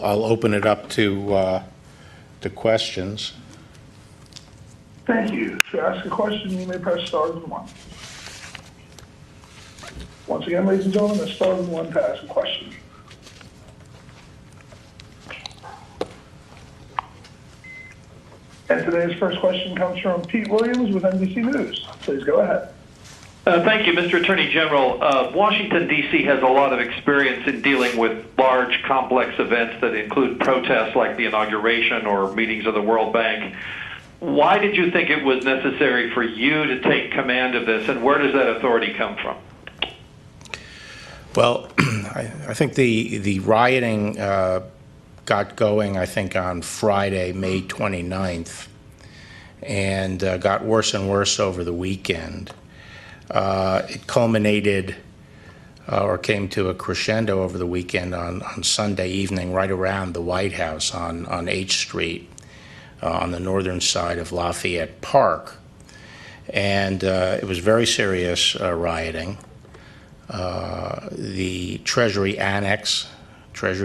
I'll open it up to questions. Thank you. To ask a question, you may press star and one. Once again, ladies and gentlemen, it's star and one to ask a question. And today's first question comes from Pete Williams with NBC News. Please go ahead. Thank you, Mr. Attorney General. Washington, D.C. has a lot of experience in dealing with large, complex events that include protests like the inauguration or meetings of the World Bank. Why did you think it was necessary for you to take command of this, and where does that authority come from? Well, I think the rioting got going, I think, on Friday, May 29th, and got worse and worse over the weekend. It culminated or came to a crescendo over the weekend on Sunday evening right around the White House on H Street on the northern side of Lafayette Park. And it was very serious rioting. The Treasury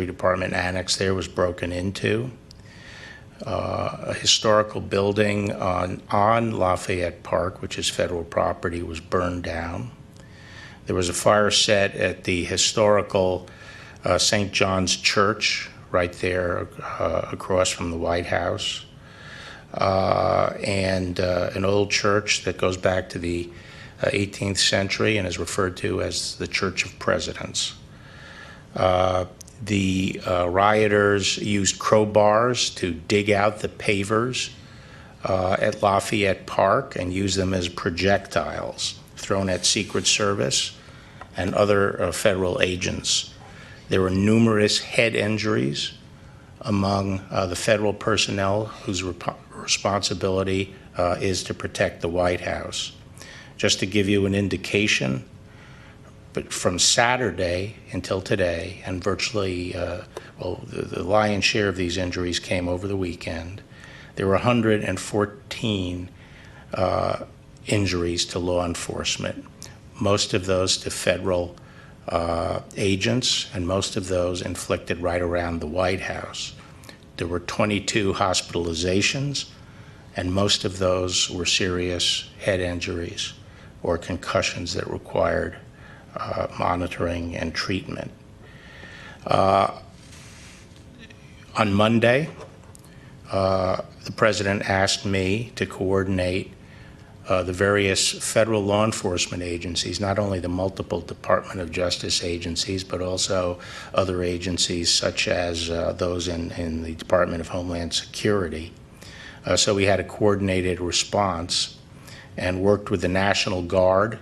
Department annex there was broken into. A historical building on Lafayette Park, which is federal property, was burned down. There was a fire set at the historical St. John's Church right there across from the White House, and an old church that goes back to the 18th century and is referred to as the Church of Presidents. The rioters used crowbars to dig out the pavers at Lafayette Park and use them as projectiles thrown at Secret Service and other federal agents. There were numerous head injuries among the federal personnel whose responsibility is to protect the White House. Just to give you an indication, but from Saturday until today, and virtually, the lion's share of these injuries came over the weekend, there were 114 injuries to law enforcement, most of those to federal agents, and most of those inflicted right around the White House. There were 22 hospitalizations, and most of those were serious head injuries or concussions that required monitoring and treatment. On Monday, the president asked me to coordinate the various federal law enforcement agencies, not only the multiple Department of Justice agencies, but also other agencies such as those in the Department of Homeland Security. So we had a coordinated response and worked with the National Guard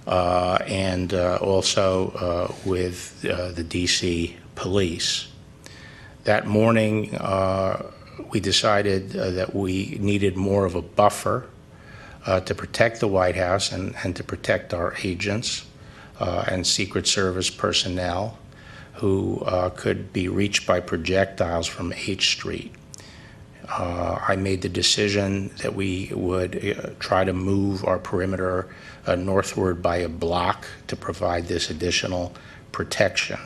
and also with the D.C. police. That morning, we decided that we needed more of a buffer to protect the White House and to protect our agents and Secret Service personnel who could be reached by projectiles from H Street. I made the decision that we would try to move our perimeter northward by a block to provide this additional protection.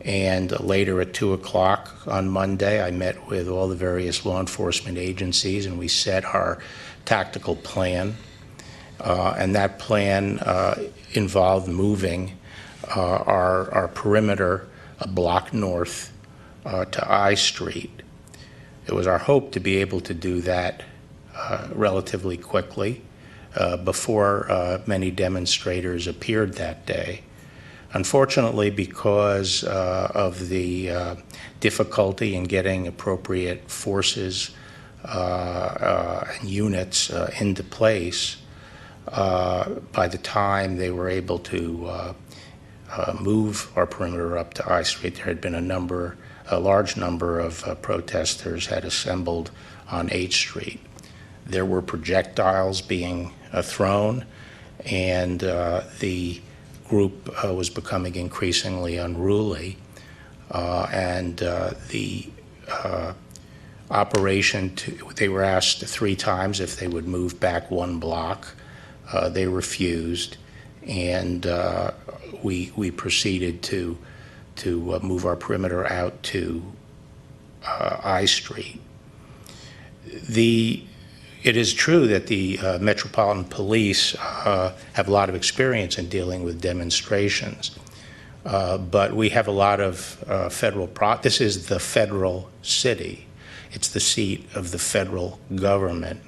And later at 2 o'clock on Monday, I met with all the various law enforcement agencies, and we set our tactical plan. And that plan involved moving our perimeter a block north to I Street. It was our hope to be able to do that relatively quickly before many demonstrators appeared that day. Unfortunately, because of the difficulty in getting appropriate forces and units into place, by the time they were able to move our perimeter up to I Street, there had been a large number of protesters had assembled on H Street. There were projectiles being thrown, and the group was becoming increasingly unruly, and the operation, they were asked 3 times if they would move back 1 block. They refused, and we proceeded to move our perimeter out to I Street. It is true that the Metropolitan Police have a lot of experience in dealing with demonstrations, but we have a lot of this is the federal city. It's the seat of the federal government.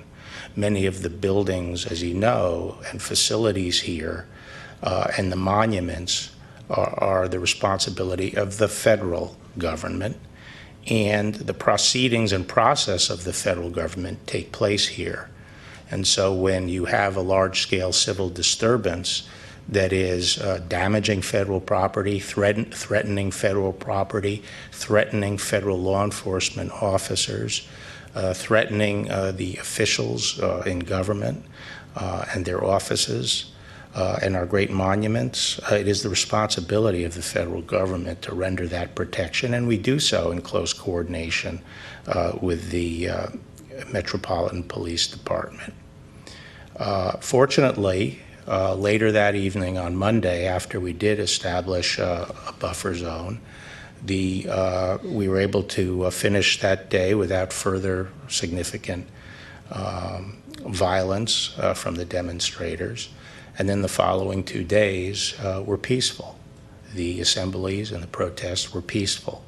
Many of the buildings, as you know, and facilities here and the monuments are the responsibility of the federal government, and the proceedings and process of the federal government take place here. And so when you have a large-scale civil disturbance that is damaging federal property, threatening federal property, threatening federal law enforcement officers, threatening the officials in government and their offices, and our great monuments, it is the responsibility of the federal government to render that protection, and we do so in close coordination with the Metropolitan Police Department. Fortunately, later that evening on Monday, after we did establish a buffer zone, we were able to finish that day without further significant violence from the demonstrators. And then the following 2 days were peaceful. The assemblies and the protests were peaceful.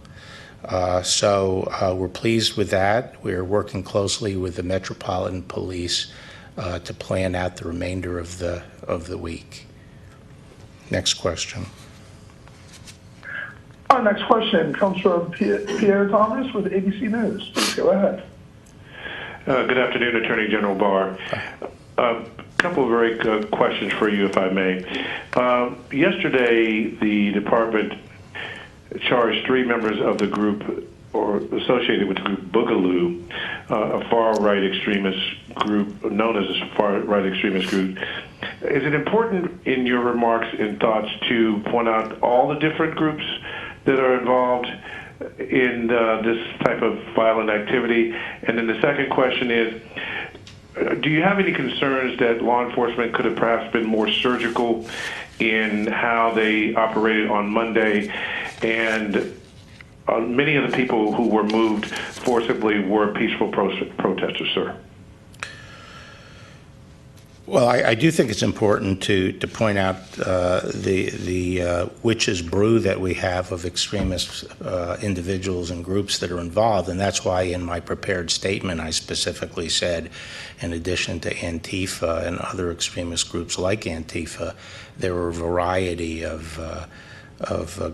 So we're pleased with that. We're working closely with the Metropolitan Police to plan out the remainder of the week. Next question. Our next question comes from Pierre Thomas with ABC News. Please go ahead. Good afternoon, Attorney General Barr. A couple of very good questions for you, if I may. Yesterday, the department charged 3 members of the group, or associated with the group Boogaloo, a far-right extremist group, known as a far-right extremist group. Is it important in your remarks and thoughts to point out all the different groups that are involved in this type of violent activity? And then the second question is, do you have any concerns that law enforcement could have perhaps been more surgical in how they operated on Monday? And many of the people who were moved forcibly were peaceful protesters, sir. Well, I do think it's important to point out the witch's brew that we have of extremist individuals and groups that are involved, and that's why in my prepared statement I specifically said, in addition to Antifa and other extremist groups like Antifa, there were a variety of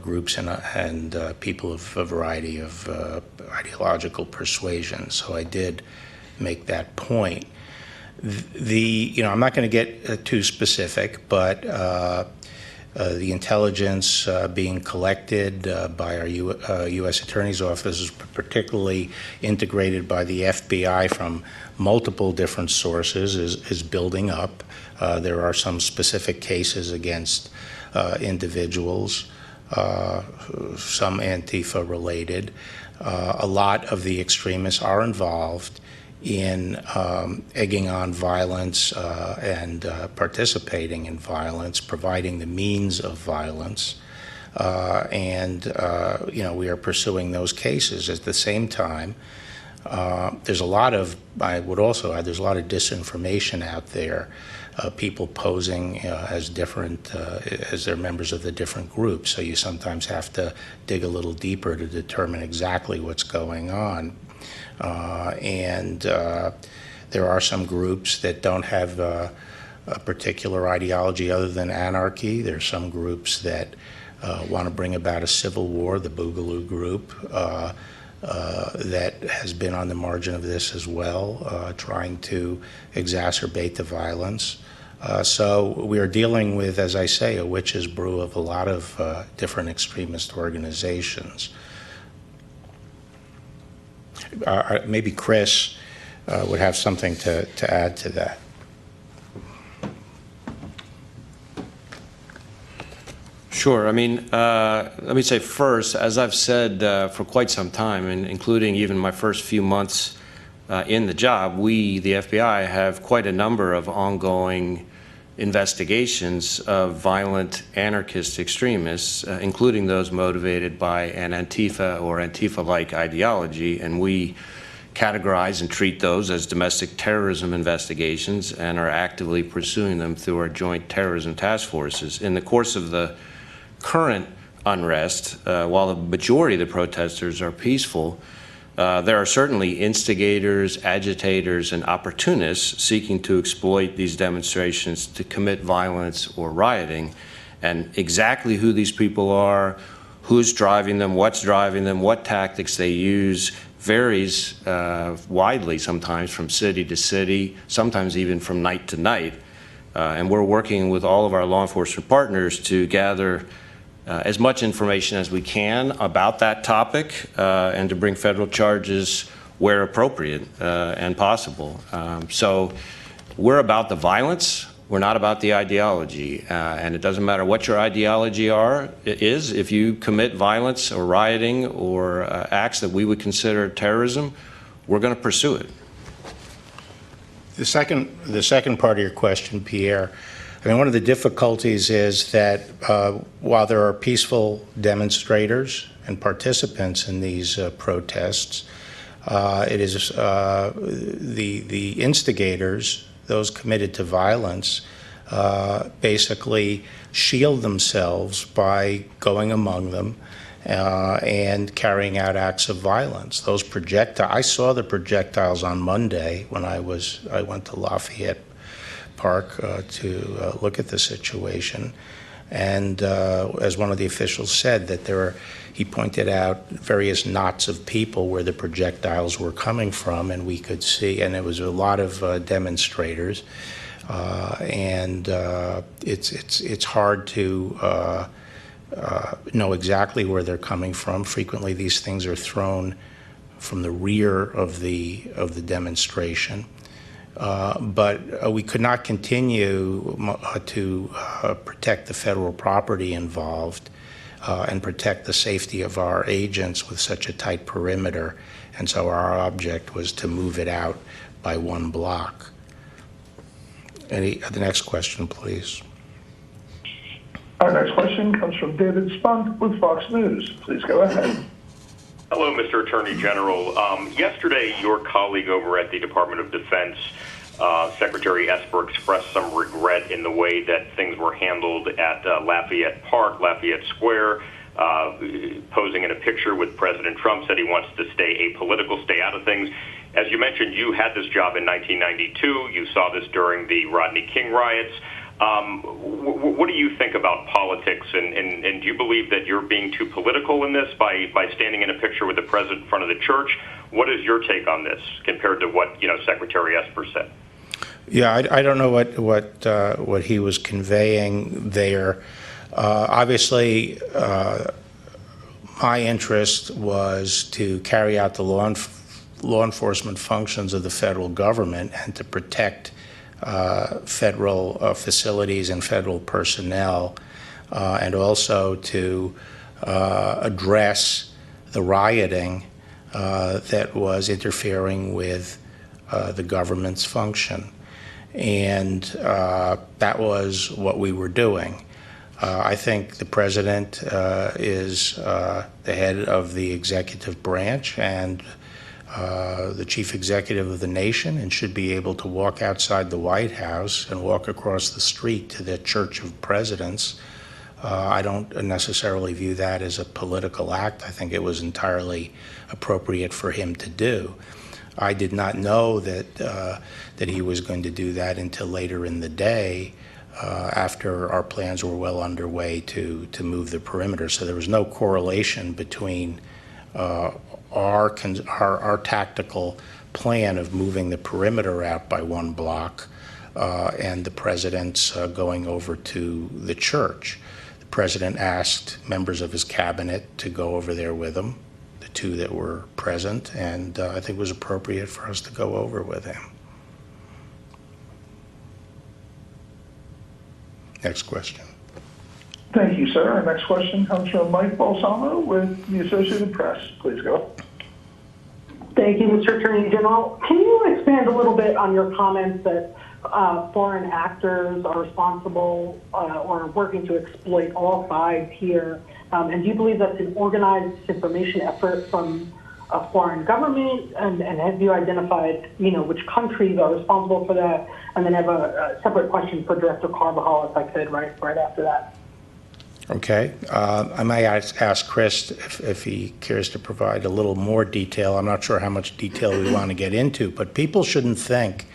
groups and people of a variety of ideological persuasions. So I did make that point. I'm not going to get too specific, but the intelligence being collected by our U.S. Attorney's Office is particularly integrated by the FBI from multiple different sources is building up. There are some specific cases against individuals, some Antifa related. A lot of the extremists are involved in egging on violence and participating in violence, providing the means of violence, and we are pursuing those cases. At the same time, there's a lot of, I would also add, there's a lot of disinformation out there, people posing as different, as they're members of the different groups, so you sometimes have to dig a little deeper to determine exactly what's going on. And there are some groups that don't have a particular ideology other than anarchy. There are some groups that want to bring about a civil war, the Boogaloo group, that has been on the margin of this as well, trying to exacerbate the violence. So we are dealing with, as I say, a witch's brew of a lot of different extremist organizations. Maybe Chris would have something to add to that. Sure. I mean, let me say first, as I've said for quite some time, and including even my first few months in the job, we, the FBI, have quite a number of ongoing investigations of violent anarchist extremists, including those motivated by an Antifa or Antifa-like ideology, and we categorize and treat those as domestic terrorism investigations and are actively pursuing them through our joint terrorism task forces. In the course of the current unrest, while the majority of the protesters are peaceful, there are certainly instigators, agitators, and opportunists seeking to exploit these demonstrations to commit violence or rioting. And exactly who these people are, who's driving them, what tactics they use, varies widely sometimes from city to city, sometimes even from night to night. And we're working with all of our law enforcement partners to gather as much information as we can about that topic and to bring federal charges where appropriate and possible. So we're about the violence. We're not about the ideology. And it doesn't matter what your ideology is. If you commit violence or rioting or acts that we would consider terrorism, we're going to pursue it. The second part of your question, Pierre, I mean, one of the difficulties is that while there are peaceful demonstrators and participants in these protests, it is the instigators, those committed to violence, basically shield themselves by going among them and carrying out acts of violence. Those I saw the projectiles on Monday when I went to Lafayette Park to look at the situation, and as one of the officials said, that he pointed out various knots of people where the projectiles were coming from, and we could see, and it was a lot of demonstrators, and it's hard to know exactly where they're coming from. Frequently, these things are thrown from the rear of the demonstration. But we could not continue to protect the federal property involved and protect the safety of our agents with such a tight perimeter. And so our object was to move it out by one block. The next question, please. Our next question comes from David Spunk with Fox News. Please go ahead. Hello, Mr. Attorney General. Yesterday, your colleague over at the Department of Defense, Secretary Esper, expressed some regret in the way that things were handled at Lafayette Park, Lafayette Square, posing in a picture with President Trump, said he wants to stay apolitical, stay out of things. As you mentioned, you had this job in 1992. You saw this during the Rodney King riots. What do you think about politics, and do you believe that you're being too political in this by standing in a picture with the president in front of the church? What is your take on this compared to what Secretary Esper said? Yeah, I don't know what he was conveying there. Obviously, my interest was to carry out the law enforcement functions of the federal government and to protect federal facilities and federal personnel, and also to address the rioting that was interfering with the government's function. And that was what we were doing. I think the president is the head of the executive branch and the chief executive of the nation, and should be able to walk outside the White House and walk across the street to the Church of Presidents. I don't necessarily view that as a political act. I think it was entirely appropriate for him to do. I did not know that he was going to do that until later in the day, after our plans were well underway to move the perimeter. So there was no correlation between our tactical plan of moving the perimeter out by one block and the president's going over to the church. The president asked members of his cabinet to go over there with him, the two that were present, and I think it was appropriate for us to go over with him. Next question. Thank you, sir. Our next question comes from Mike Balsamo with the Associated Press. Please go. Thank you, Mr. Attorney General. Can you expand a little bit on your comments that foreign actors are responsible or working to exploit all sides here? And do you believe that's an organized disinformation effort from a foreign government? And have you identified, which countries are responsible for that? And then I have a separate question for Director Carvajal, if I could, right after that. Okay. I might ask Chris if he cares to provide a little more detail. I'm not sure how much detail we want to get into, but people shouldn't think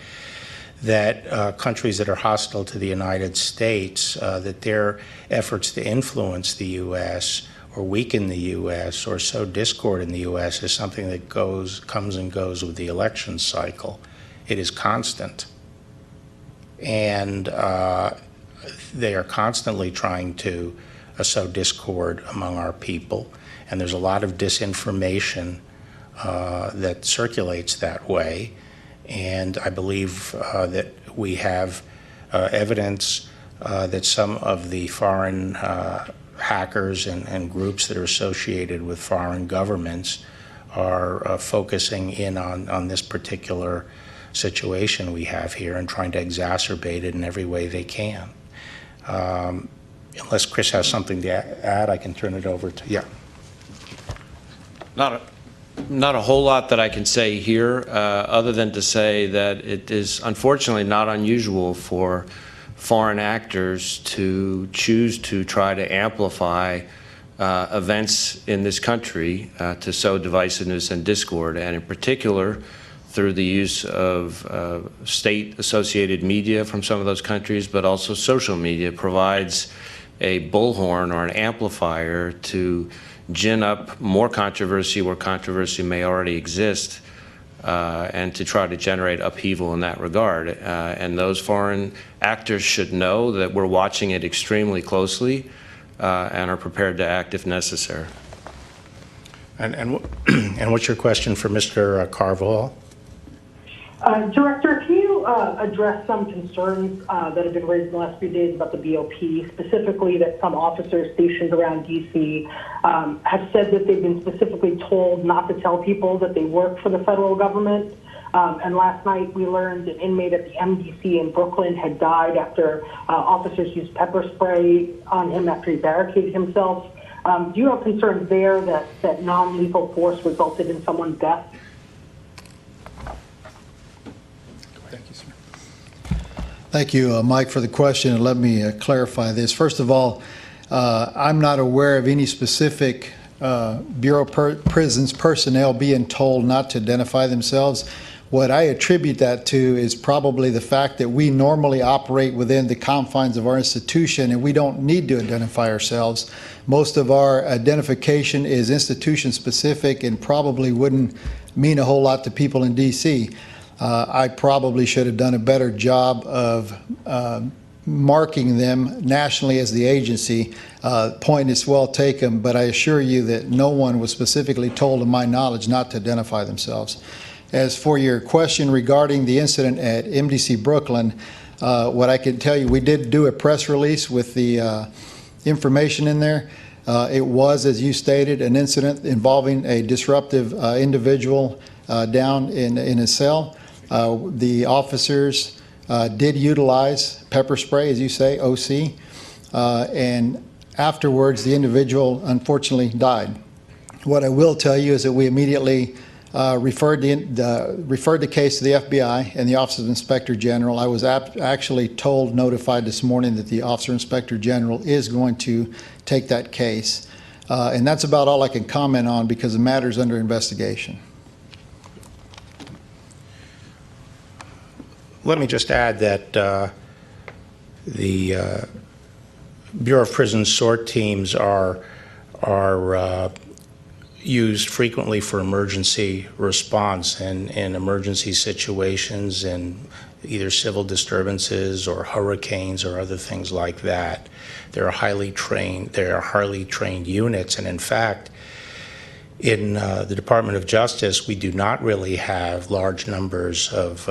that countries that are hostile to the United States, that their efforts to influence the U.S. or weaken the U.S. or sow discord in the U.S. is something that comes and goes with the election cycle. It is constant. And they are constantly trying to sow discord among our people. And there's a lot of disinformation that circulates that way. And I believe that we have evidence that some of the foreign hackers and groups that are associated with foreign governments are focusing in on this particular situation we have here and trying to exacerbate it in every way they can. Unless Chris has something to add, I can turn it over to you. Not a whole lot that I can say here, other than to say that it is unfortunately not unusual for foreign actors to choose to try to amplify events in this country to sow divisiveness and discord, and in particular through the use of state-associated media from some of those countries, but also social media provides a bullhorn or an amplifier to gin up more controversy where controversy may already exist, and to try to generate upheaval in that regard. And those foreign actors should know that we're watching it extremely closely and are prepared to act if necessary. And what's your question for Mr. Carvajal? Director, can you address some concerns that have been raised in the last few days about the BOP, specifically that some officers stationed around D.C. Have said that they've been specifically told not to tell people that they work for the federal government? And last night we learned an inmate at the MDC in Brooklyn had died after officers used pepper spray on him after he barricaded himself. Do you have concerns there that non-lethal force resulted in someone's death? Thank you, Mike, for the question, and let me clarify this. First of all, I'm not aware of any specific Bureau of Prisons personnel being told not to identify themselves. What I attribute that to is probably the fact that we normally operate within the confines of our institution and we don't need to identify ourselves. Most of our identification is institution specific and probably wouldn't mean a whole lot to people in D.C. I probably should have done a better job of marking them nationally as the agency. Point is well taken, but I assure you that no one was specifically told, to my knowledge, not to identify themselves. As for your question regarding the incident at MDC Brooklyn, what I can tell you, we did do a press release with the information in there. It was, as you stated, an incident involving a disruptive individual down in a cell. The officers did utilize pepper spray, as you say, OC, and afterwards the individual unfortunately died. What I will tell you is that we immediately referred the case to the FBI and the Office of Inspector General. I was actually notified this morning that the Officer Inspector General is going to take that case. And that's about all I can comment on because the matter is under investigation. Let me just add that the Bureau of Prisons SORT teams are used frequently for emergency response and in emergency situations and either civil disturbances or hurricanes or other things like that. They are highly trained units, and in fact, in the Department of Justice, we do not really have large numbers of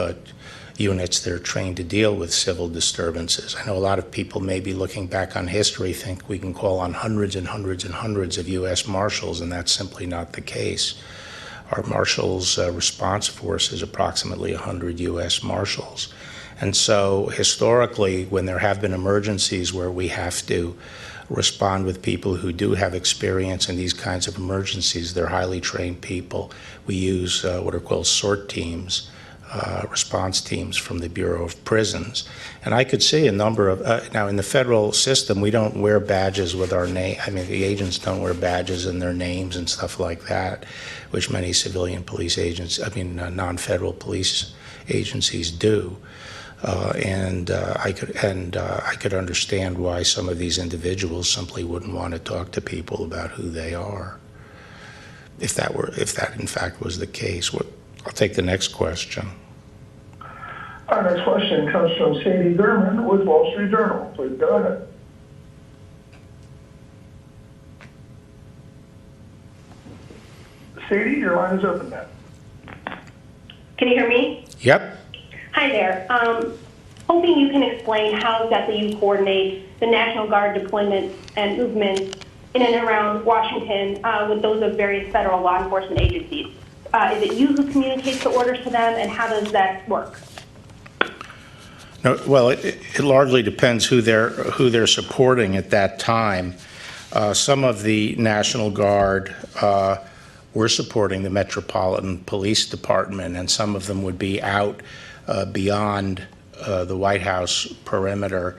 units that are trained to deal with civil disturbances. I know a lot of people maybe looking back on history think we can call on hundreds and hundreds and hundreds of U.S. Marshals, and that's simply not the case. Our Marshals response force is approximately 100 U.S. Marshals. And so historically, when there have been emergencies where we have to respond with people who do have experience in these kinds of emergencies, they're highly trained people. We use what are called SORT teams, response teams from the Bureau of Prisons. And I could see a number of, now in the federal system, we don't wear badges with our name. I mean, the agents don't wear badges in their names and stuff like that, which many civilian police agents, non-federal police agencies do. I could understand why some of these individuals simply wouldn't want to talk to people about who they are, if that in fact was the case. I'll take the next question. Our next question comes from Sadie Berman with Wall Street Journal. Please go ahead. Sadie, your line is open now. Can you hear me? Yep. Hi there. Hoping you can explain how exactly you coordinate the National Guard deployment and movements in and around Washington with those of various federal law enforcement agencies. Is it you who communicates the orders to them, and how does that work? No, well, it largely depends who they're supporting at that time. Some of the National Guard were supporting the Metropolitan Police Department, and some of them would be out beyond the White House perimeter,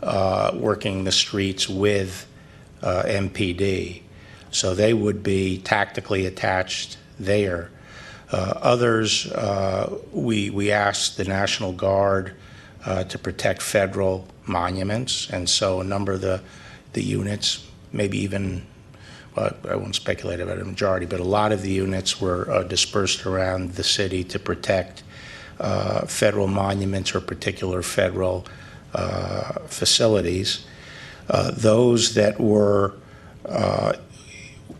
working the streets with MPD. So they would be tactically attached there. Others, we asked the National Guard to protect federal monuments, and so a number of the units, maybe even, well, I won't speculate about a majority, but a lot of the units were dispersed around the city to protect federal monuments or particular federal facilities. Those that were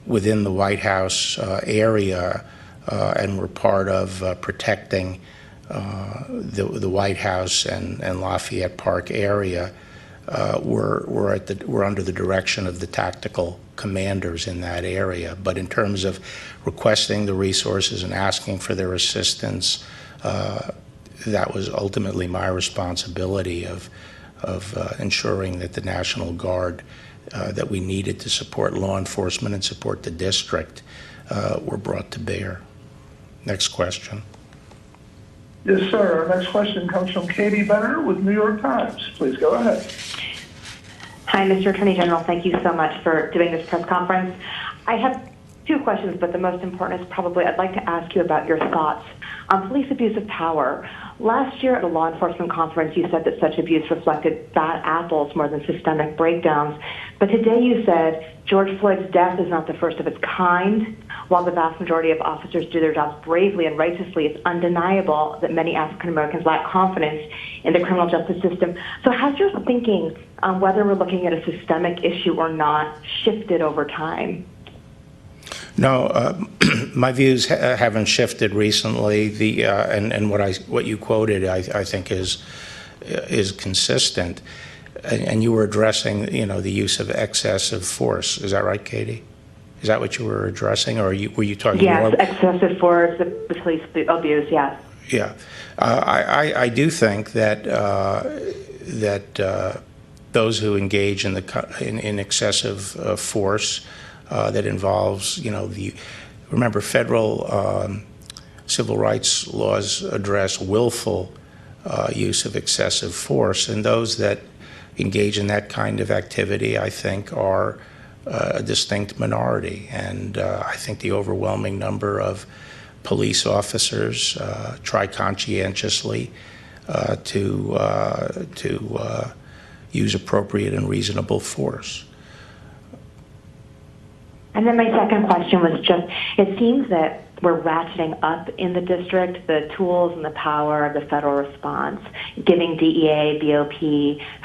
within the White House area and were part of protecting the White House and Lafayette Park area were under the direction of the tactical commanders in that area. But in terms of requesting the resources and asking for their assistance, that was ultimately my responsibility of ensuring that the National Guard that we needed to support law enforcement and support the district were brought to bear. Next question. Yes, sir. Our next question comes from Katie Benner with New York Times. Please go ahead. Hi, Mr. Attorney General. Thank you so much for doing this press conference. I have two questions, but the most important is probably I'd like to ask you about your thoughts on police abuse of power. Last year at a law enforcement conference, you said that such abuse reflected bad apples more than systemic breakdowns. But today you said George Floyd's death is not the first of its kind. While the vast majority of officers do their jobs bravely and righteously, it's undeniable that many African Americans lack confidence in the criminal justice system. So has your thinking on whether we're looking at a systemic issue or not shifted over time? No, my views haven't shifted recently. And what you quoted, I think is consistent. And you were addressing, the use of excessive force. Is that right, Katie? Is that what you were addressing, or were you talking more? Yes, excessive force, the police abuse. Yes. Yeah, I do think that those who engage in excessive force that involves, remember, federal civil rights laws address willful use of excessive force, and those that engage in that kind of activity, I think, are a distinct minority. And I think the overwhelming number of police officers try conscientiously to use appropriate and reasonable force. And then my second question was just, it seems that we're ratcheting up in the district the tools and the power of the federal response, giving DEA, BOP,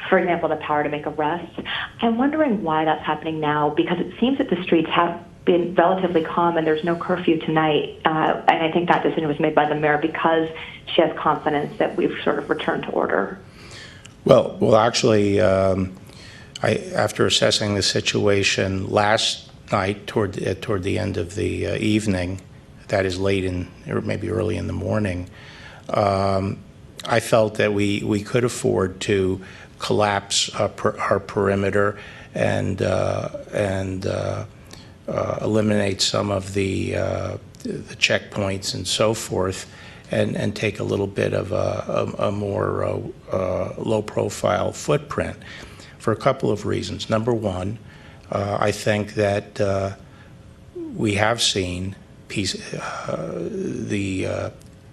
for example, the power to make arrests. I'm wondering why that's happening now, because it seems that the streets have been relatively calm and there's no curfew tonight. And I think that decision was made by the mayor because she has confidence that we've sort of returned to order. Well, actually, after assessing the situation last night toward the end of the evening, that is late in, or maybe early in the morning, I felt that we could afford to collapse our perimeter and eliminate some of the checkpoints and so forth, and take a little bit of a more low-profile footprint for a couple of reasons. Number one, I think that we have seen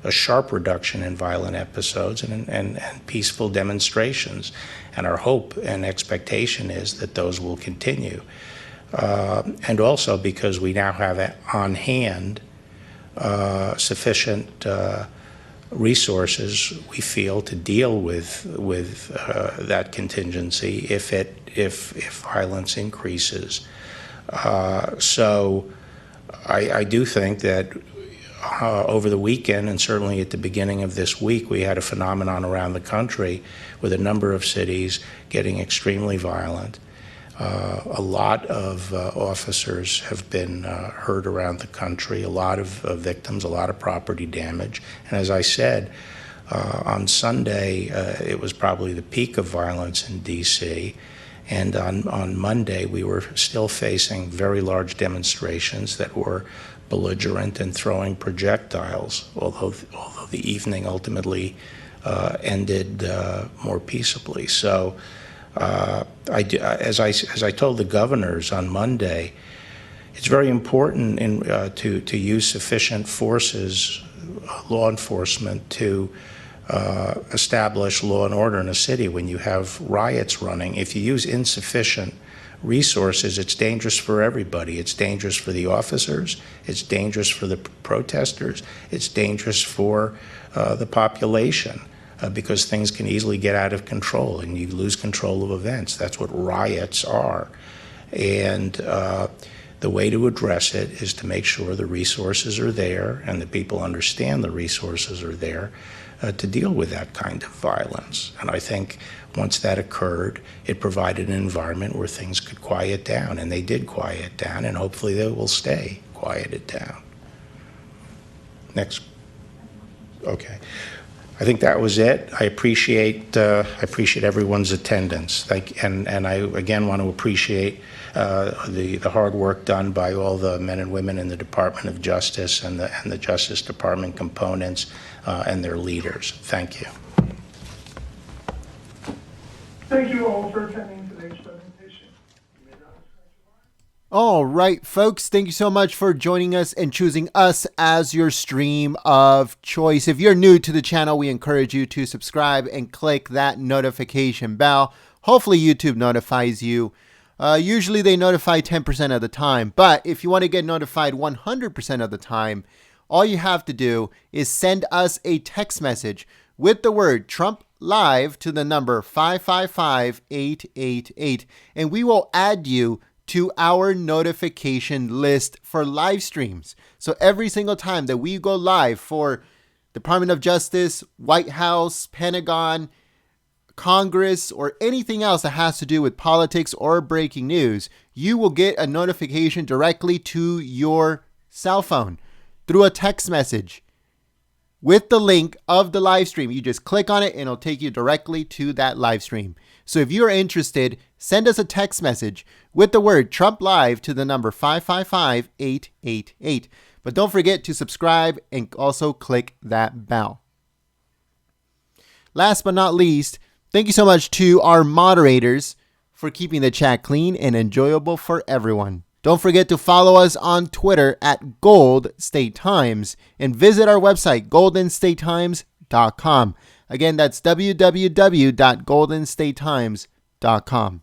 a sharp reduction in violent episodes and peaceful demonstrations, and our hope and expectation is that those will continue. And also because we now have on hand sufficient resources, we feel, to deal with that contingency if violence increases. So I do think that over the weekend, and certainly at the beginning of this week, we had a phenomenon around the country with a number of cities getting extremely violent. A lot of officers have been hurt around the country, a lot of victims, a lot of property damage. And as I said, on Sunday, it was probably the peak of violence in D.C., and on Monday, we were still facing very large demonstrations that were belligerent and throwing projectiles, although the evening ultimately ended more peaceably. So as I told the governors on Monday, it's very important to use sufficient forces, law enforcement, to establish law and order in a city when you have riots running. If you use insufficient resources, it's dangerous for everybody. It's dangerous for the officers, it's dangerous for the protesters, it's dangerous for the population, because things can easily get out of control and you lose control of events. That's what riots are. And the way to address it is to make sure the resources are there and that people understand the resources are there to deal with that kind of violence. And I think once that occurred, it provided an environment where things could quiet down, and they did quiet down, and hopefully they will stay quieted down. Next. Okay. I think that was it. I appreciate everyone's attendance. And I again want to appreciate the hard work done by all the men and women in the Department of Justice and the Justice Department components and their leaders. Thank you. Thank you all for attending today's presentation. All right, folks, thank you so much for joining us and choosing us as your stream of choice. If you're new to the channel, we encourage you to subscribe and click that notification bell. Hopefully YouTube notifies you. Usually they notify 10% of the time, but if you want to get notified 100% of the time, all you have to do is send us a text message with the word Trump Live to the number 555-888, and we will add you to our notification list for live streams. So every single time that we go live for Department of Justice, White House, Pentagon, Congress, or anything else that has to do with politics or breaking news, you will get a notification directly to your cell phone through a text message with the link of the live stream. You just click on it and it'll take you directly to that live stream. So if you're interested, send us a text message with the word Trump Live to the number 555-888. But don't forget to subscribe and also click that bell. Last but not least, thank you so much to our moderators for keeping the chat clean and enjoyable for everyone. Don't forget to follow us on Twitter at Gold State Times and visit our website, goldenstatetimes.com. Again, that's www.goldenstatetimes.com.